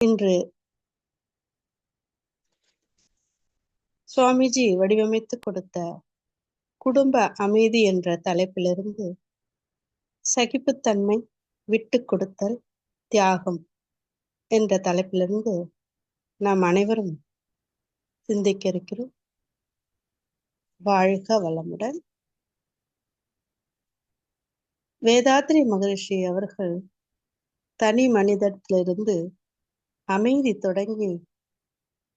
இன்று சுவாமிஜி வடிவமைத்து கொடுத்த குடும்ப அமைதி என்ற தலைப்பிலிருந்து சகிப்புத்தன்மை, விட்டு கொடுத்தல், தியாகம் என்ற தலைப்பிலிருந்து நாம் அனைவரும் சிந்திக்க இருக்கிறோம். வாழ்க வளமுடன். வேதாத்ரி மகரிஷி அவர்கள் தனி மனிதத்திலிருந்து அமைதி தொடங்கி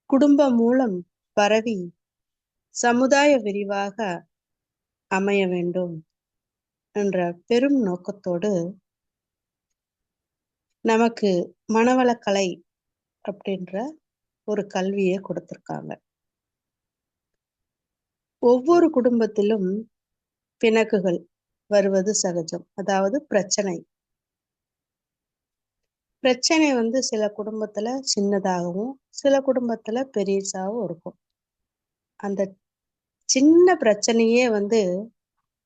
குடும்பம் மூலம் பரவி சமுதாய விரிவாக அமைய வேண்டும் என்ற பெரும் நோக்கத்தோடு நமக்கு மனவளக்கலை அப்படின்ற ஒரு கல்வியை கொடுத்திருக்காங்க. ஒவ்வொரு குடும்பத்திலும் பிணக்குகள் வருவது சகஜம். அதாவது பிரச்சனை சில குடும்பத்துல சின்னதாகவும் சில குடும்பத்துல பெரியசாகவும் இருக்கும். அந்த சின்ன பிரச்சனையே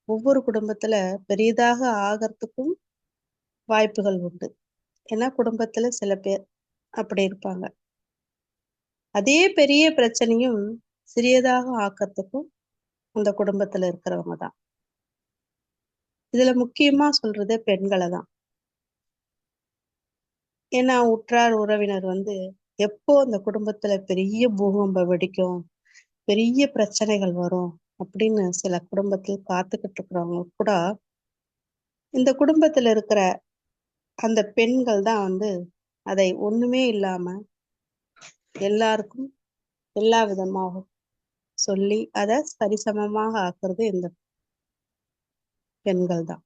ஒவ்வொரு குடும்பத்துல பெரியதாக ஆகிறதுக்கும் வாய்ப்புகள் உண்டு. ஏன்னா குடும்பத்துல சில பேர் அப்படி இருப்பாங்க. அதே பெரிய பிரச்சனையும் சிறியதாக ஆக்கிறதுக்கும் அந்த குடும்பத்துல இருக்கிறவங்க தான். இதுல முக்கியமா சொல்றது பெண்களை தான். ஏன்னா உற்றார் உறவினர் எப்போ அந்த குடும்பத்துல பெரிய பூகம்பம் வெடிக்கும், பெரிய பிரச்சனைகள் வரும் அப்படின்னு சில குடும்பத்தில் காத்துக்கிட்டு இருக்கிறவங்க கூட இந்த குடும்பத்துல இருக்கிற அந்த பெண்கள் தான் அதை ஒண்ணுமே இல்லாம எல்லாருக்கும் எல்லா விதமாக சொல்லி அதை சரிசமமாக ஆக்குறது இந்த பெண்கள் தான்.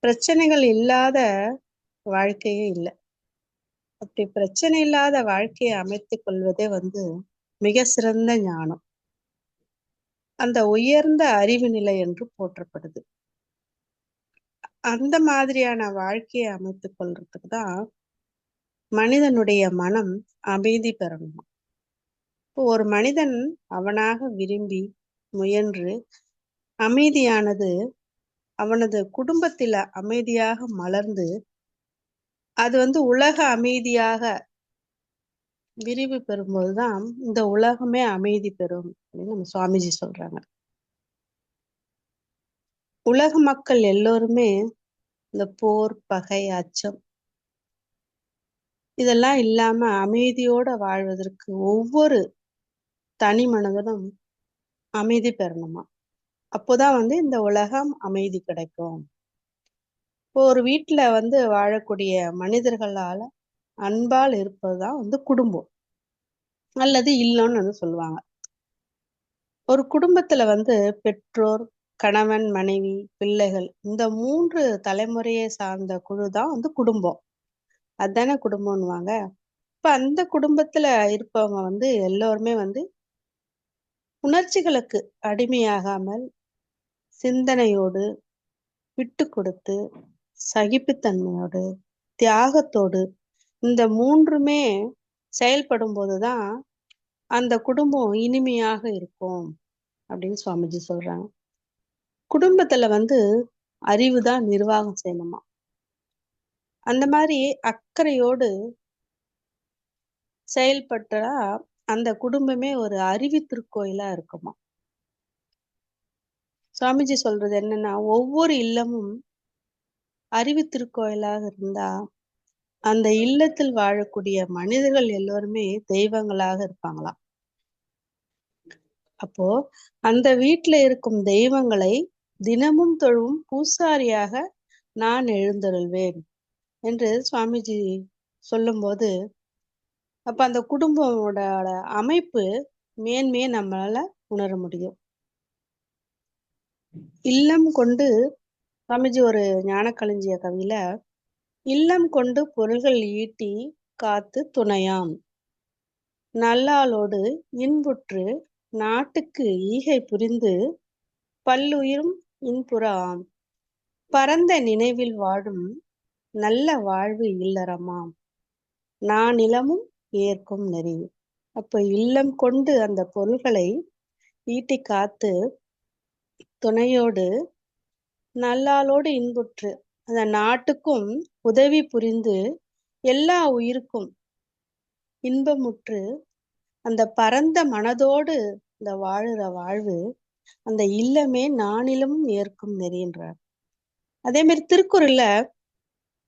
பிரச்சனைகள் இல்லாத வாழ்க்கையே இல்லை. அப்படி பிரச்சனை இல்லாத வாழ்க்கையை அமைத்துக் கொள்வதே மிக சிறந்த ஞானம், அந்த உயர்ந்த அறிவு நிலை என்று போற்றப்படுது. அந்த மாதிரியான வாழ்க்கையை அமைத்துக் கொள்றதுக்கு தான் மனிதனுடைய மனம் அமைதி பெறணும். ஒரு மனிதன் அவனாக விரும்பி முயன்று அமைதியானது அவனது குடும்பத்தில அமைதியாக மலர்ந்து அது உலக அமைதியாக விரிவு பெறும்போதுதான் இந்த உலகமே அமைதி பெறும் அப்படின்னு நம்ம சுவாமிஜி சொல்றாங்க. உலக மக்கள் எல்லோருமே இந்த போர், பகை, அச்சம் இதெல்லாம் இல்லாம அமைதியோட வாழ்வதற்கு ஒவ்வொரு தனி மனிதனும் அமைதி பெறணுமா. அப்போதான் இந்த உலகம் அமைதி கிடைக்கும். ஒரு வீட்டுல வாழக்கூடிய மனிதர்களால அன்பால் இருப்பதுதான் குடும்பம் அல்லது இல்லம்னு சொல்லுவாங்க. ஒரு குடும்பத்துல பெற்றோர், கணவன், மனைவி, பிள்ளைகள் இந்த 3 தலைமுறையை சார்ந்த குழுதான் குடும்பம். அதுதானே குடும்பம்னுவாங்க. இப்ப அந்த குடும்பத்துல இருப்பவங்க எல்லோருமே உணர்ச்சிகளுக்கு அடிமையாகாமல் சிந்தனையோடு, விட்டு கொடுத்து, சகிப்புத்தன்மையோடு, தியாகத்தோடு இந்த 3மே செயல்படும் போதுதான் அந்த குடும்பம் இனிமையாக இருக்கும் அப்படின்னு சுவாமிஜி சொல்றாங்க. குடும்பத்துல அறிவுதான் நிர்வாகம் செய்யணுமா. அந்த மாதிரி அக்கறையோடு செயல்பட்டா அந்த குடும்பமே ஒரு அறிவு திருக்கோயிலா இருக்குமா. சுவாமிஜி சொல்றது என்னன்னா, ஒவ்வொரு இல்லமும் அறிவு திருக்கோயிலாக இருந்தா அந்த இல்லத்தில் வாழக்கூடிய மனிதர்கள் எல்லோருமே தெய்வங்களாக இருப்பாங்களாம். அப்போ அந்த வீட்டுல இருக்கும் தெய்வங்களை தினமும் தொழும் பூசாரியாக நான் எழுந்தருள்வேன் என்று சுவாமிஜி சொல்லும்போது, அப்ப அந்த குடும்பமோட அமைப்பு மேன்மையை நம்மளால உணர முடியும். இல்லம் கொண்டு சுவாமிஜி ஒரு ஞானக்களஞ்சிய கவியில, இல்லம் கொண்டு பொருள்கள் ஈட்டி காத்து துணையாம், நல்லாளோடு இன்புற்று நாட்டுக்கு ஈகை புரிந்து பல்லுயிரும் இன்புறாம், பரந்த நினைவில் வாழும் நல்ல வாழ்வு இல்லறமாம், நானிலமும் ஏற்கும் நெறி. அப்ப இல்லம் கொண்டு அந்த பொருள்களை ஈட்டி காத்து துணையோடு நல்லாளோடு இன்புற்று அந்த நாட்டுக்கும் உதவி புரிந்து எல்லா உயிருக்கும் இன்பமுற்று அந்த பரந்த மனதோடு இந்த வாழுற வாழ்வு அந்த இல்லமே நானிலும் ஏற்கும் நெறின்றார். அதே மாதிரி திருக்குறள்ல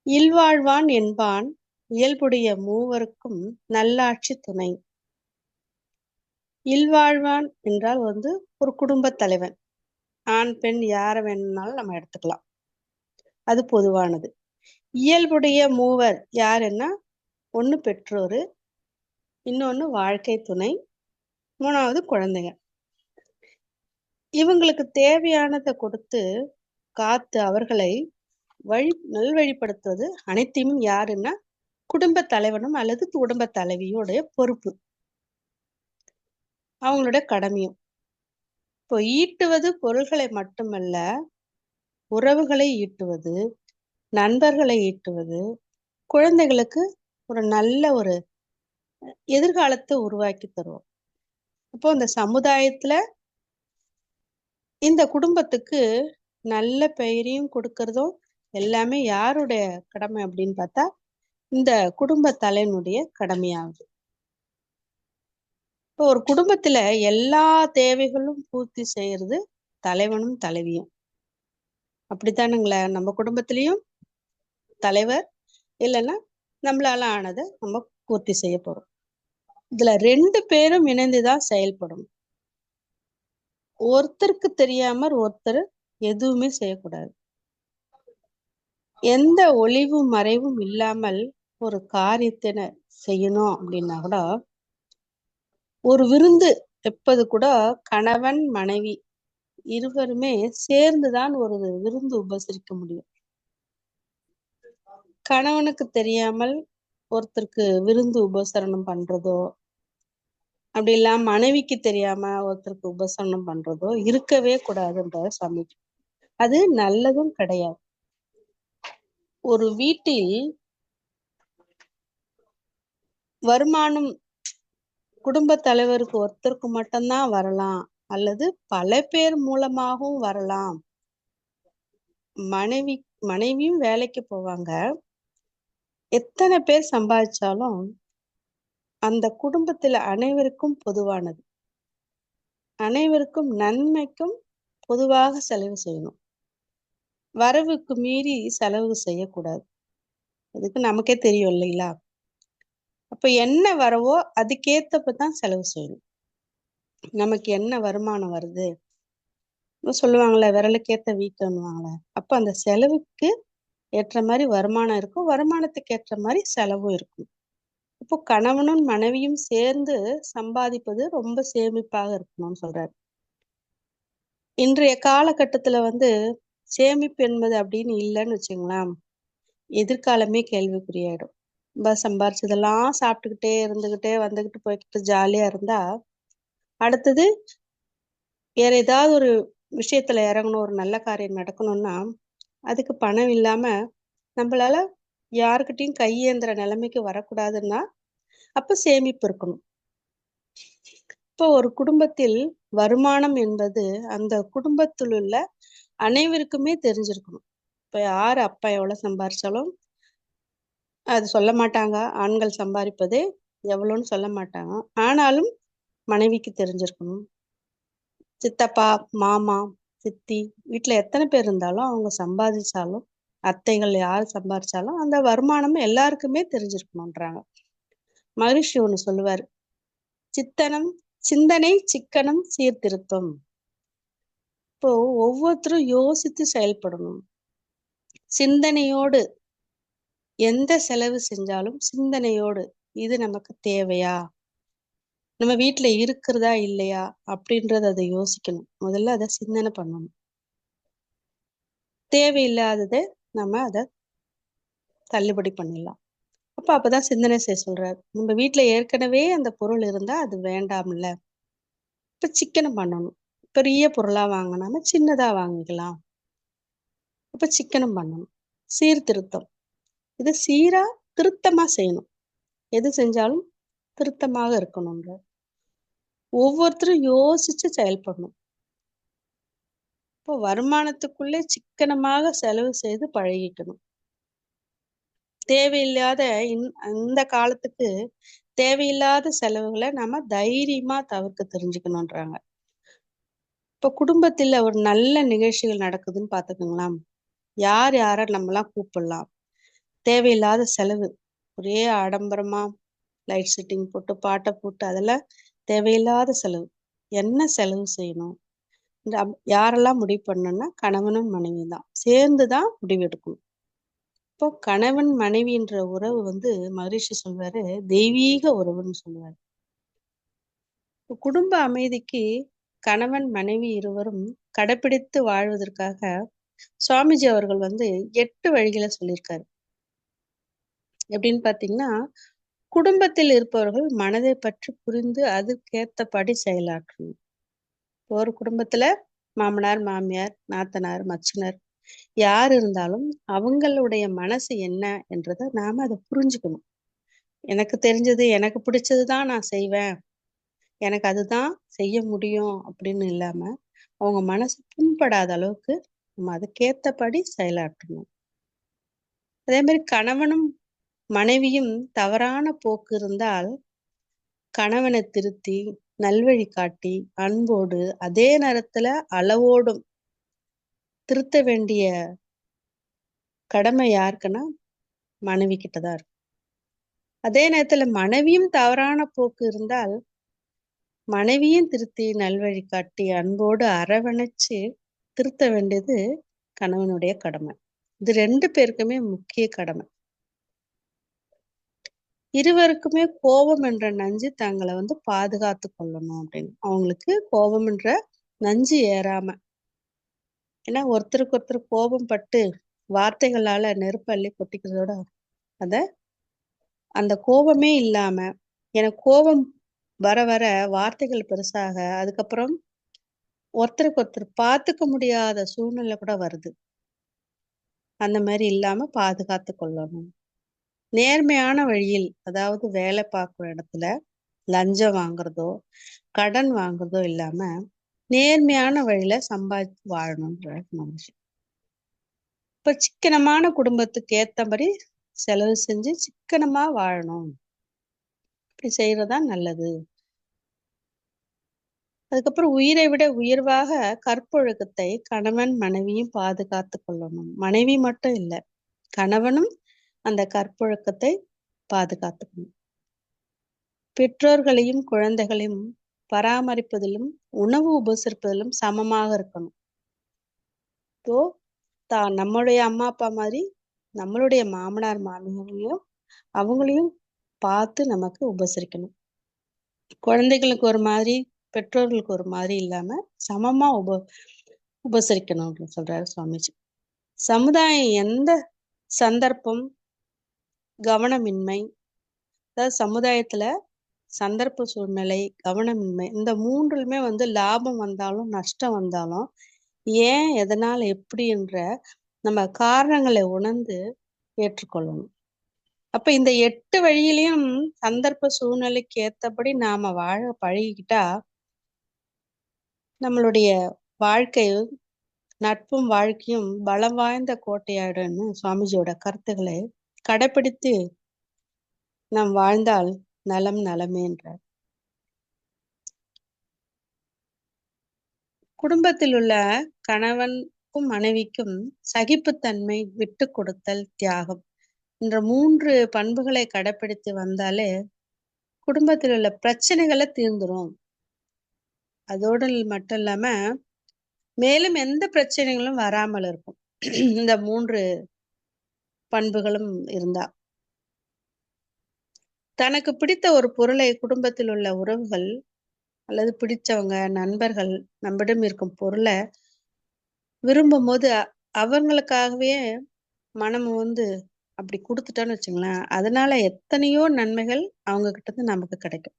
இல்வாழ்வான் என்பான் இயல்புடைய மூவருக்கும் நல்லாட்சி துணை. இல்வாழ்வான் என்றால் ஒரு குடும்ப தலைவன், ஆண் பெண் யார வேணும்னாலும் நம்ம எடுத்துக்கலாம், அது பொதுவானது. இயல்புடைய மூவர் யாருன்னா, ஒண்ணு பெற்றோரு, இன்னொன்னு வாழ்க்கை துணை, மூணாவது குழந்தைங்க. இவங்களுக்கு தேவையானதை கொடுத்து காத்து அவர்களை நல்வழிப்படுத்துவது அனைத்தையும் யாருன்னா குடும்ப தலைவனும் அல்லது குடும்ப தலைவியோடைய பொறுப்பு, அவங்களோட கடமையும். இப்போ ஈட்டுவது பொருள்களை மட்டுமல்ல, உறவுகளை ஈட்டுவது, நண்பர்களை ஈட்டுவது, குழந்தைகளுக்கு ஒரு நல்ல ஒரு எதிர்காலத்தை உருவாக்கி தருவோம். அப்போ இந்த சமுதாயத்துல இந்த குடும்பத்துக்கு நல்ல பெயரையும் கொடுக்கறதும் எல்லாமே யாருடைய கடமை அப்படின்னு பார்த்தா இந்த குடும்ப தலைவனுடைய கடமையாகுது. இப்போ ஒரு குடும்பத்துல எல்லா தேவைகளும் பூர்த்தி செய்யறது தலைவனும் தலைவியும். அப்படித்தானுங்களே, நம்ம குடும்பத்திலயும் தலைவர் இல்லைன்னா நம்மளால ஆனதை நம்ம பூர்த்தி செய்ய போறோம். இதுல 2 பேரும் இணைந்துதான் செயல்படும். ஒருத்தருக்கு தெரியாம ஒருத்தர் எதுவுமே செய்யக்கூடாது. எந்த ஒளிவும் மறைவும் இல்லாமல் ஒரு காரியத்தினை செய்யணும் அப்படின்னா கூட, ஒரு விருந்து எப்பது கூட கணவன் மனைவி இருவருமே சேர்ந்துதான் ஒரு விருந்து உபசரிக்க முடியும். கணவனுக்கு தெரியாமல் ஒருத்தருக்கு விருந்து உபசரணம் பண்றதோ, அப்படி இல்லாம மனைவிக்கு தெரியாம ஒருத்தருக்கு உபசரணம் பண்றதோ இருக்கவே கூடாதுன்ற சாமி. அது நல்லதும் கிடையாது. ஒரு வீட்டில் வருமானம் குடும்ப தலைவருக்கு ஒருத்தருக்கு மட்டும்தான் வரலாம், அல்லது பல பேர் மூலமாகவும் வரலாம். மனைவியும் வேலைக்கு போவாங்க. எத்தனை பேர் சம்பாதிச்சாலும் அந்த குடும்பத்துல அனைவருக்கும் பொதுவானது, அனைவருக்கும் நன்மைக்கும் பொதுவாக செலவு செய்யணும். வரவுக்கு மீறி செலவு செய்யக்கூடாது. அதுக்கு நமக்கே தெரியும் இல்லைங்களா? அப்ப என்ன வரவோ அதுக்கேத்தப்பதான் செலவு செய்யணும். நமக்கு என்ன வருமானம் வருது சொல்லுவாங்களே, விரலுக்கேத்த வீக்கம்னுவாங்களே, அப்ப அந்த செலவுக்கு ஏற்ற மாதிரி வருமானம் இருக்கும், வருமானத்துக்கு ஏற்ற மாதிரி செலவும் இருக்கும். இப்போ கணவனும் மனைவியும் சேர்ந்து சம்பாதிப்பது ரொம்ப சேமிப்பாக இருக்கணும்னு சொல்றாரு. இன்றைய காலகட்டத்துல சேமிப்பு என்பது அப்படின்னு இல்லைன்னு வச்சுங்களேன், எதிர்காலமே கேள்விக்குறியாயிடும். ரொம்ப சம்பாரிச்சதெல்லாம் சாப்பிட்டுக்கிட்டே இருந்துகிட்டே வந்துகிட்டு போய்கிட்டு ஜாலியா இருந்தா, அடுத்தது வேற ஏதாவது ஒரு விஷயத்துல இறங்கணும், ஒரு நல்ல காரியம் நடக்கணும்னா அதுக்கு பணம் இல்லாம நம்மளால யாருக்கிட்டையும் கையேந்திர நிலைமைக்கு வரக்கூடாதுன்னா அப்ப சேமிப்பு இருக்கணும். இப்போ ஒரு குடும்பத்தில் வருமானம் என்பது அந்த குடும்பத்தில் உள்ள அனைவருக்குமே தெரிஞ்சிருக்கணும். இப்ப யாரு அப்பா எவ்வளவு சம்பாரிச்சாலும் அது சொல்ல மாட்டாங்க. ஆண்கள் சம்பாதிப்பது எவ்வளவுன்னு சொல்ல மாட்டாங்க. ஆனாலும் மனைவிக்கு தெரிஞ்சிருக்கணும். சித்தப்பா, மாமா, சித்தி வீட்டுல எத்தனை பேர் இருந்தாலும் அவங்க சம்பாதிச்சாலும், அத்தைகள் யார் சம்பாதிச்சாலும் அந்த வருமானம் எல்லாருக்குமே தெரிஞ்சிருக்கணும்ன்றாங்க. மகரிஷி ஒண்ணு சொல்லுவாரு, சிந்தனை சிக்கனம் சீர்திருத்தம். இப்போ ஒவ்வொருத்தரும் யோசித்து செயல்படணும். சிந்தனையோடு எந்த செலவு செஞ்சாலும் சிந்தனையோடு, இது நமக்கு தேவையா, நம்ம வீட்டுல இருக்கிறதா இல்லையா அப்படின்றத அதை யோசிக்கணும். முதல்ல அதை சிந்தனை பண்ணணும். தேவையில்லாததை நம்ம அதை தள்ளுபடி பண்ணிடலாம். அப்பதான் சிந்தனை செய்ய சொல்றாரு. நம்ம வீட்டுல ஏற்கனவே அந்த பொருள் இருந்தா அது வேண்டாம்ல. இப்ப சிக்கனம் பண்ணணும். பெரிய பொருளா வாங்கினாம சின்னதா வாங்கிக்கலாம். அப்ப சிக்கனம் பண்ணணும். சீர்திருத்தம், இது சீரா திருத்தமா செய்யணும். எது செஞ்சாலும் திருத்தமாக இருக்கணும்ன்ற ஒவ்வொருத்தரும் யோசிச்சு செயல்படணும். இப்போ வருமானத்துக்குள்ளே சிக்கனமாக செலவு செய்து பழகிக்கணும். தேவையில்லாத அந்த காலத்துக்கு தேவையில்லாத செலவுகளை நாம தைரியமா தவிர்க்க தெரிஞ்சுக்கணுன்றாங்க. இப்ப குடும்பத்துல ஒரு நல்ல நிகழ்ச்சிகள் நடக்குதுன்னு பாத்துக்கோங்களா, யார் யார நம்மலாம் கூப்பிடலாம், தேவையில்லாத செலவு, ஒரே ஆடம்பரமா லைட் செட்டிங் போட்டு பாட்டை போட்டு அதெல்லாம் தேவையில்லாத செலவு. என்ன செலவு செய்யணும், யாரெல்லாம் முடிவு பண்ணணும்னா கணவனும் மனைவி தான் சேர்ந்து தான் முடிவு எடுக்கணும். இப்போ கணவன் மனைவின்ற உறவு மகரிஷி சொல்வாரு, தெய்வீக உறவுன்னு சொல்லுவாரு. குடும்ப அமைதிக்கு கணவன் மனைவி இருவரும் கடைப்பிடித்து வாழ்வதற்காக சுவாமிஜி அவர்கள் 8 வழிகளை சொல்லியிருக்காரு. எப்படின்னு பாத்தீங்கன்னா, குடும்பத்தில் இருப்பவர்கள் மனதை பற்றி புரிந்து அதுக்கேத்தபடி செயலாற்றணும். ஒரு குடும்பத்துல மாமனார் மாமியார் நாத்தனார் மச்சினர் யார் இருந்தாலும் அவங்களுடைய மனசு என்ன என்றதை நாம அதை புரிஞ்சுக்கணும். எனக்கு தெரிஞ்சது எனக்கு பிடிச்சதுதான் நான் செய்வேன், எனக்கு அதுதான் செய்ய முடியும் அப்படின்னு இல்லாம அவங்க மனசு புண்படாத அளவுக்கு நம்ம அதுக்கேத்தபடி செயலாற்றணும். அதே மாதிரி கணவனும் மனைவியும் தவறான போக்கு இருந்தால் கணவனை திருத்தி நல்வழி காட்டி அன்போடு அதே நேரத்துல அளவோடும் திருத்த வேண்டிய கடமை யாருக்குன்னா மனைவி கிட்டதான் இருக்கு. அதே நேரத்துல மனைவியும் தவறான போக்கு இருந்தால் மனைவியும் திருத்தி நல்வழி காட்டி அன்போடு அரவணைச்சு திருத்த வேண்டியது கணவனுடைய கடமை. இது 2 பேருக்குமே முக்கிய கடமை. இருவருக்குமே கோபம் என்ற நஞ்சு தங்களை பாதுகாத்து கொள்ளணும் அப்படின்னு, அவங்களுக்கு கோபம் என்ற நஞ்சு ஏறாம. ஏன்னா ஒருத்தருக்கு ஒருத்தர் கோபம் பட்டு வார்த்தைகளால நெருப்பு அள்ளி கொட்டிக்கிறதோட அத அந்த கோபமே இல்லாம, எனக்கு கோபம் வர வர வார்த்தைகள் பெருசாக அதுக்கப்புறம் ஒருத்தருக்கு ஒருத்தர் பார்த்துக்க முடியாத சூழ்நிலை கூட வருது. அந்த மாதிரி இல்லாம பாதுகாத்து கொள்ளணும். நேர்மையான வழியில், அதாவது வேலை பார்க்குற இடத்துல லஞ்சம் வாங்குறதோ கடன் வாங்குறதோ இல்லாம நேர்மையான வழியில சம்பாதிச்சு வாழணும்ன்ற மனுஷன். இப்ப சிக்கனமான குடும்பத்துக்கு ஏத்த மாதிரி செலவு செஞ்சு சிக்கனமா வாழணும், இப்படி செய்யறதா நல்லது. அதுக்கப்புறம் உயிரை விட உயர்வாக கற்பொழுக்கத்தை கணவன் மனைவியும் பாதுகாத்து கொள்ளணும். மனைவி மட்டும் இல்ல, கணவனும் அந்த கற்பொழுக்கத்தை பாதுகாத்துக்கணும். பெற்றோர்களையும் குழந்தைகளையும் பராமரிப்பதிலும் உணவு உபசரிப்பதிலும் சமமாக இருக்கணும். இப்போ நம்மளுடைய அம்மா அப்பா மாதிரி நம்மளுடைய மாமனார் மாமியாரையும் அவங்களையும் பார்த்து நமக்கு உபசரிக்கணும். குழந்தைகளுக்கு ஒரு மாதிரி பெற்றோர்களுக்கு ஒரு மாதிரி இல்லாம சமமா உபசரிக்கணும் அப்படின்னு சொல்றாரு சுவாமிஜி. சமுதாயம் எந்த சந்தர்ப்பம் கவனமின்மை, அதாவது சமுதாயத்துல சந்தர்ப்ப சூழ்நிலை கவனமின்மை இந்த மூன்றுலுமே லாபம் வந்தாலும் நஷ்டம் வந்தாலும் ஏன் எதனால எப்படி என்ற நம்ம காரணங்களை உணர்ந்து ஏற்றுக்கொள்ளணும். அப்ப இந்த 8 வழியிலையும் சந்தர்ப்ப சூழ்நிலைக்கு ஏத்தபடி நாம வாழ பழகிக்கிட்டா நம்மளுடைய வாழ்க்கை நட்பும் வாழ்க்கையும் பலம் வாய்ந்த கோட்டையாடுன்னு சுவாமிஜியோட கருத்துக்களை கடைப்பிடித்து நாம் வாழ்ந்தால் நலம் நலமே என்றார். குடும்பத்தில் உள்ள கணவனுக்கும் மனைவிக்கும் சகிப்புத்தன்மை, விட்டு கொடுத்தல், தியாகம் என்ற 3 பண்புகளை கடைப்பிடித்து வந்தாலே குடும்பத்தில் உள்ள பிரச்சனைகளை தீர்ந்துரும். அதோடு மட்டும் இல்லாம மேலும் எந்த பிரச்சனைகளும் வராமல் இருக்கும் இந்த 3 பண்புகளும் இருந்தா. தனக்கு பிடித்த ஒரு பொருளை குடும்பத்தில் உள்ள உறவுகள் அல்லது பிடிச்சவங்க நண்பர்கள் நம்மிடம் இருக்கும் பொருளை விரும்பும் போது அவங்களுக்காகவே மனம் அப்படி கொடுத்துட்டோன்னு வச்சுங்களேன், அதனால எத்தனையோ நன்மைகள் அவங்க கிட்ட இருந்து நமக்கு கிடைக்கும்.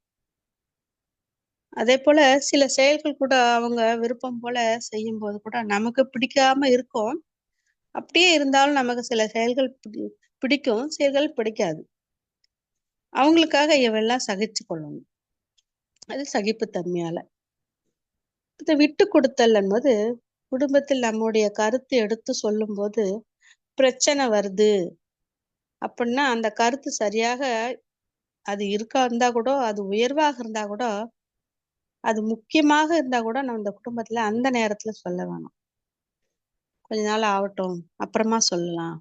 அதே போல சில செயல்கள் கூட அவங்க விருப்பம் போல செய்யும் போது கூட நமக்கு பிடிக்காம இருக்கும். அப்படியே இருந்தாலும் நமக்கு சில செயல்கள் பிடிக்கும், செயல்கள் பிடிக்காது. அவங்களுக்காக இவெல்லாம் சகிச்சு கொள்ளணும். அது சகிப்புத்தன்மையால. இதை விட்டு கொடுத்தல் என்பது குடும்பத்தில் நம்முடைய கருத்து எடுத்து சொல்லும் போது பிரச்சனை வருது அப்படின்னா அந்த கருத்து சரியாக அது இருந்தா கூட, அது உயர்வாக இருந்தா கூட, அது முக்கியமாக இருந்தா கூட நம்ம இந்த குடும்பத்துல அந்த நேரத்துல சொல்ல வேணாம். கொஞ்ச நாள் ஆகட்டும், அப்புறமா சொல்லலாம்.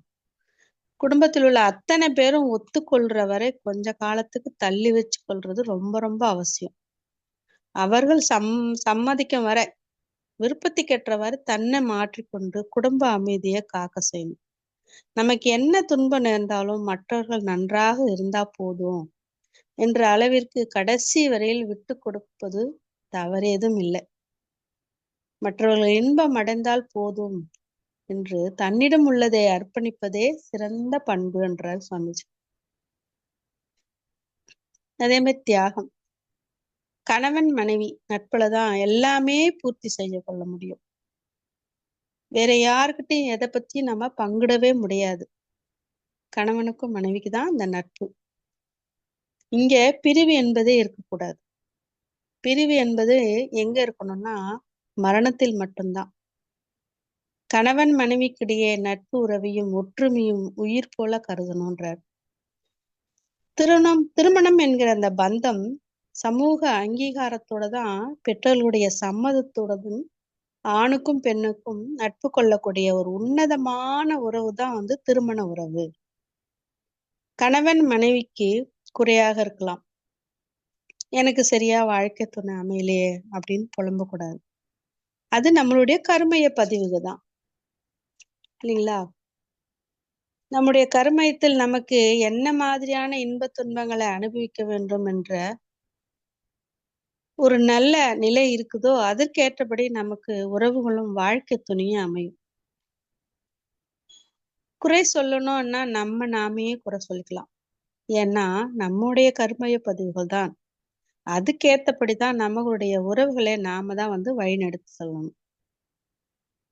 குடும்பத்தில் உள்ள அத்தனை பேரும் ஒத்துக்கொள்ற வரை கொஞ்ச காலத்துக்கு தள்ளி வச்சு கொள்றது ரொம்ப ரொம்ப அவசியம். அவர்கள் சம்மதிக்கும் வரை, விருப்பத்துக்கேற்றவாறு தன்னை மாற்றிக்கொண்டு குடும்ப அமைதியை காக்க செய்யணும். நமக்கு என்ன துன்பம் நேர்ந்தாலும் மற்றவர்கள் நன்றாக இருந்தா போதும் என்ற அளவிற்கு கடைசி வரையில் விட்டு கொடுப்பது தவறேதும் இல்லை. மற்றவர்கள் இன்பம் அடைந்தால் போதும் என்று தன்னிடம் உள்ளதை அர்ப்பணிப்பதே சிறந்த பண்பு என்றார் சுவாமிஜி. அதே மாதிரி தியாகம். கணவன் மனைவி நட்புலதான் எல்லாமே பூர்த்தி செய்ய கொள்ள முடியும். வேற யாருக்கிட்டையும் எதை பத்தியும் நம்ம பங்கிடவே முடியாது. கணவனுக்கும் மனைவிக்கு தான் இந்த நட்பு. இங்க பிரிவு என்பதே இருக்கக்கூடாது. பிரிவு என்பது எங்க இருக்கணும்னா மரணத்தில் மட்டும்தான். கணவன் மனைவிக்கிடையே நட்பு உறவையும் ஒற்றுமையும் உயிர் போல கருதணும்ன்றார். திருமணம் என்கிற அந்த பந்தம் சமூக அங்கீகாரத்தோட தான், பெற்றோர்களுடைய சம்மதத்தோடதும், ஆணுக்கும் பெண்ணுக்கும் நட்பு கொள்ளக்கூடிய ஒரு உன்னதமான உறவு தான் திருமண உறவு. கணவன் மனைவிக்கு குறையாக இருக்கலாம். எனக்கு சரியா வாழ்க்கை துணை அமையலையே அப்படின்னு புலம்பக்கூடாது. அது நம்மளுடைய கர்மய பதிவுக தான், இல்லைங்களா? நம்முடைய கர்மயத்தில் நமக்கு என்ன மாதிரியான இன்ப துன்பங்களை அனுபவிக்க வேண்டும் என்ற ஒரு நல்ல நிலை இருக்குதோ அதற்கேற்றபடி நமக்கு உறவுகளும் வாழ்க்கை துணையும் அமையும். குறை சொல்லணும்னா நம்ம நாமே குறை சொல்லிக்கலாம். ஏன்னா நம்முடைய கர்மய பதிவுகள் தான். அதுக்கேற்றபடிதான் நம்மளுடைய உறவுகளை நாம தான் வழிநடத்தி செல்லணும்.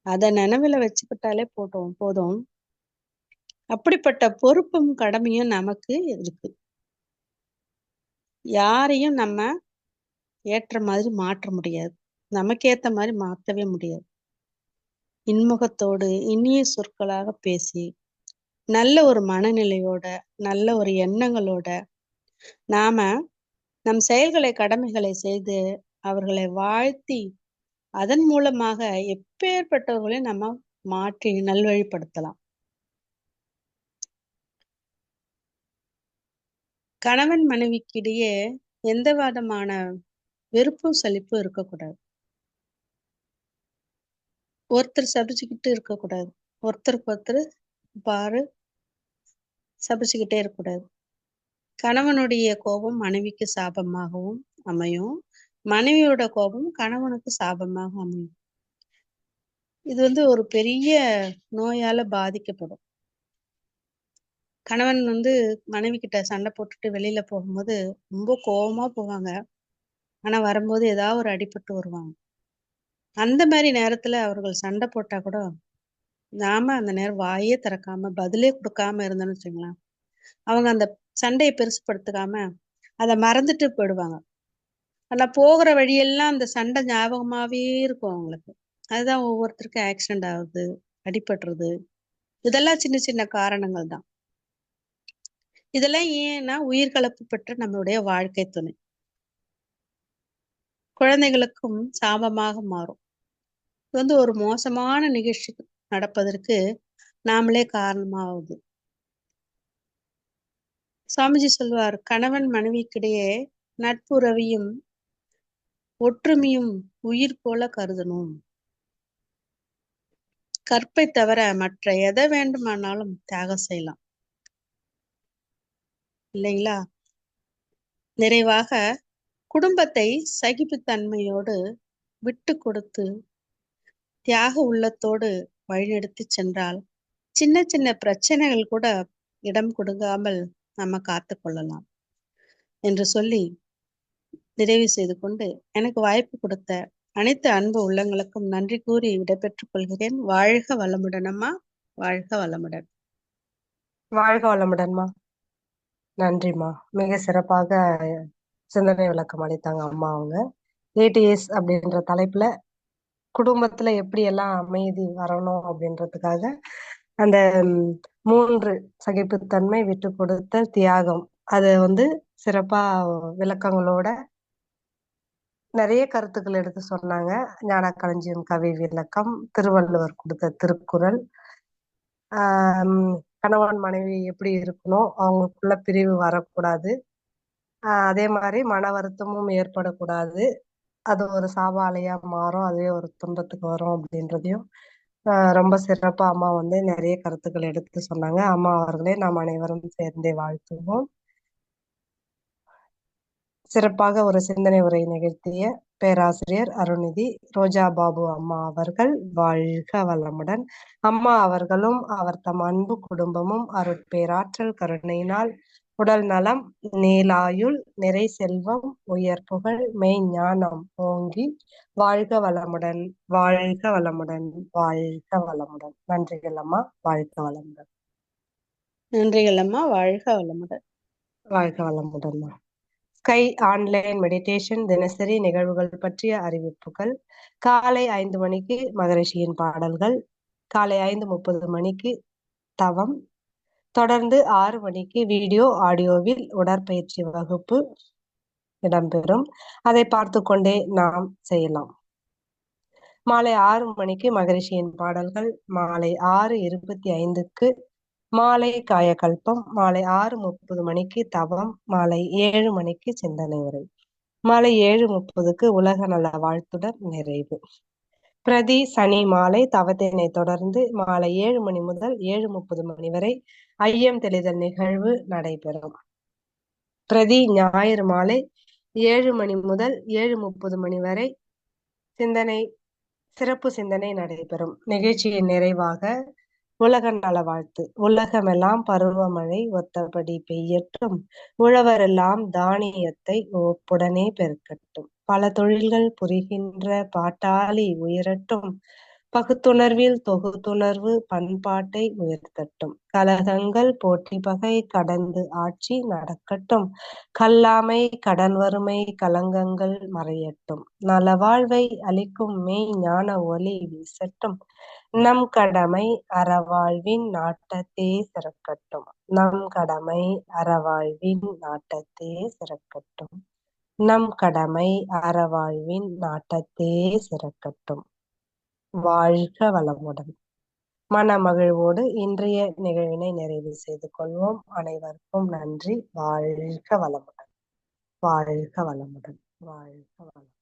அதை நினைவுல வச்சுக்கிட்டாலே போதும். அப்படிப்பட்ட பொறுப்பும் கடமையும் நமக்கு இருக்கு. யாரையும் நம்ம ஏற்ற மாதிரி மாற்ற முடியாது. நமக்கு ஏத்த மாதிரி மாற்றவே முடியாது. இன்முகத்தோடு இனிய சொற்களாக பேசி, நல்ல ஒரு மனநிலையோட, நல்ல ஒரு எண்ணங்களோட நாம நம் செயல்களை கடமைகளை செய்து அவர்களை வாழ்த்தி, அதன் மூலமாக எப்பேற்பட்டவர்களையும் நம்ம மாற்றி நல்வழிப்படுத்தலாம். கணவன் மனைவிக்கிடையே எந்த விதமான வெறுப்பும் சலிப்பும் இருக்கக்கூடாது. ஒருத்தர் சபிச்சுக்கிட்டு இருக்கக்கூடாது. ஒருத்தருக்கு ஒருத்தர் பாரு சபிச்சுக்கிட்டே இருக்கக்கூடாது. கணவனுடைய கோபம் மனைவிக்கு சாபமாகவும் அமையும். மனைவியோட கோபம் கணவனுக்கு சாபமாக அமையும். இது ஒரு பெரிய நோயால பாதிக்கப்படும். கணவன் மனைவி கிட்ட சண்டை போட்டுட்டு வெளியில போகும்போது ரொம்ப கோபமா போவாங்க. ஆனா வரும்போது ஏதாவது ஒரு அடிபட்டு வருவாங்க. அந்த மாதிரி நேரத்துல அவர்கள் சண்டை போட்டா கூட நாம அந்த நேரம் வாயே திறக்காம பதிலே கொடுக்காம இருந்தோம்னு வச்சுங்களேன், அவங்க அந்த சண்டையை பெருசுப்படுத்திக்காம அதை மறந்துட்டு போயிடுவாங்க. ஆனா போகிற வழியெல்லாம் அந்த சண்டை ஞாபகமாவே இருக்கும் அவங்களுக்கு. அதுதான் ஒவ்வொருத்தருக்கும் ஆக்சிடென்ட் ஆகுது, அடிபடுறது. இதெல்லாம் சின்ன சின்ன காரணங்கள் தான். இதெல்லாம் ஏன்னா உயிர் கலப்பு பெற்ற நம்மளுடைய வாழ்க்கை துணை குழந்தைகளுக்கும் சாபமாக மாறும். இது ஒரு மோசமான நிகழ்ச்சி நடப்பதற்கு நாமளே காரணமாகுது. சுவாமிஜி சொல்வார், கணவன் மனைவிக்கிடையே நட்புறவையும் ஒற்றுமையும் உயிர் போல கருதணும். கற்பை தவிர மற்ற எதை வேண்டுமானாலும் தியாகம் செய்யலாம், இல்லைங்களா? நிறைவாக குடும்பத்தை சகிப்புத்தன்மையோடு விட்டு கொடுத்து தியாக உள்ளத்தோடு வழிநடத்தி சென்றால் சின்ன சின்ன பிரச்சனைகள் கூட இடம் கொடுக்காமல் நம்ம காத்து கொள்ளலாம் என்று சொல்லி நிறைவு செய்து கொண்டு, எனக்கு வாய்ப்பு கொடுத்த அனைத்து அன்பு உள்ளங்களுக்கும் நன்றி கூறி விடைபெற்றுக் கொள்கிறேன். வாழ்க வளமுடன் அம்மா, வாழ்க வளமுடன். வாழ்க வளமுடன்மா. நன்றிம்மா. மிக சிறப்பாக சிந்தனை விளக்கம் அளித்தாங்க அம்மா. அவங்க ஏடிஎஸ் அப்படின்ற தலைப்புல குடும்பத்துல எப்படி எல்லாம் அமைதி வரணும் அப்படின்றதுக்காக அந்த 3 சகிப்புத்தன்மை, விட்டு கொடுத்த தியாகம் அது வந்து சிறப்பா விளக்கங்களோட நிறைய கருத்துக்கள் எடுத்து சொன்னாங்க. ஞானக்களஞ்சியம் கவி விளக்கம், திருவள்ளுவர் கொடுத்த திருக்குறள், ஆஹ் கணவன் மனைவி எப்படி இருக்கணும், அவங்களுக்குள்ள பிரிவு வரக்கூடாது, அதே மாதிரி மன வருத்தமும் ஏற்படக்கூடாது, அது ஒரு சாபாலையா மாறும், அதுவே ஒரு துன்பத்துக்கு வரும் அப்படின்றதையும் ரொம்ப சிறப்பா அம்மா வந்து நிறைய கருத்துக்கள் எடுத்து சொன்னாங்க. அம்மா அவர்களே நாம் அனைவரும் சேர்ந்தே வாழ்த்துவோம். சிறப்பாக ஒரு சிந்தனை உரை நிகழ்த்திய பேராசிரியர் அருள்நிதி ரோஜா பாபு அம்மா அவர்கள் வாழ்க வளமுடன். அம்மா அவர்களும் அவர் தம் அன்பு குடும்பமும் அருட்பேராற்றல் கருணையினால் உடல் நலம், நீலாயுள், நிறை செல்வம், உயர் புகழ், மெய் ஞானம் ஓங்கி வாழ்க வளமுடன், வாழ்க வளமுடன், வாழ்க வளமுடன். நன்றிகள் அம்மா. வாழ்க வளமுடன். நன்றிகள் அம்மா. வாழ்க வளமுடன். வாழ்க வளமுடன். ஸ்கை ஆன்லைன் மெடிடேஷன் தினசரி நிகழ்வுகள் பற்றிய அறிவிப்புகள். காலை 5 மணிக்கு மகரிஷியின் பாடல்கள், காலை 5:30 மணிக்கு தவம், தொடர்ந்து 6 மணிக்கு வீடியோ ஆடியோவில் உடற்பயிற்சி வகுப்பு இடம்பெறும். அதை பார்த்து கொண்டே நாம் செய்யலாம். மாலை 6 மணிக்கு மகரிஷியின் பாடல்கள், மாலை 6:25க்கு மாலை காயகல்பம், மாலை 6:30 மணிக்கு தவம், மாலை 7 மணிக்கு சிந்தனை உரை, மாலை 7:30க்கு உலக நல வாழ்த்துடன் நிறைவு. பிரதி சனி மாலை தவத்தினை தொடர்ந்து மாலை 7 மணி முதல் 7:30 மணி வரை ஐயம் தெளிதல் நிகழ்வு நடைபெறும். பிரதி ஞாயிறு மாலை 7 மணி முதல் 7:30 மணி வரை சிறப்பு சிந்தனை நடைபெறும். நிகழ்ச்சியின் நிறைவாக உலக நல வாழ்த்து. உலகமெல்லாம் பருவமழை ஒத்தபடி பெய்யட்டும், உழவரெல்லாம் தானியத்தை ஒப்புடனே பெருக்கட்டும், பல தொழில்கள் புரிகின்ற பாட்டாளி உயரட்டும், பகுத்துணர்வில் தொகுத்துணர்வு பண்பாட்டை உயர்த்தட்டும், கலகங்கள் போட்டி பகை கடந்து ஆட்சி நடக்கட்டும், கல்லாமை கடன் வறுமை கலங்கங்கள் மறையட்டும், நலவாழ்வை அளிக்கும் மெய் ஞான ஒளி வீசட்டும், நம் கடமை அறவாழ்வின் நாட்டத்தே சிறக்கட்டும், நம் கடமை அறவாழ்வின் நாட்டத்தே சிறக்கட்டும், நம் கடமை அறவாழ்வின் நாட்டத்தே சிறக்கட்டும். வாழ்க வளமுடன். மன மகிழ்வோடு இன்றைய நிகழ்வினை நிறைவு செய்து கொள்வோம். அனைவருக்கும் நன்றி. வாழ்க வளமுடன். வாழ்க வளமுடன். வாழ்க வளமுடன்.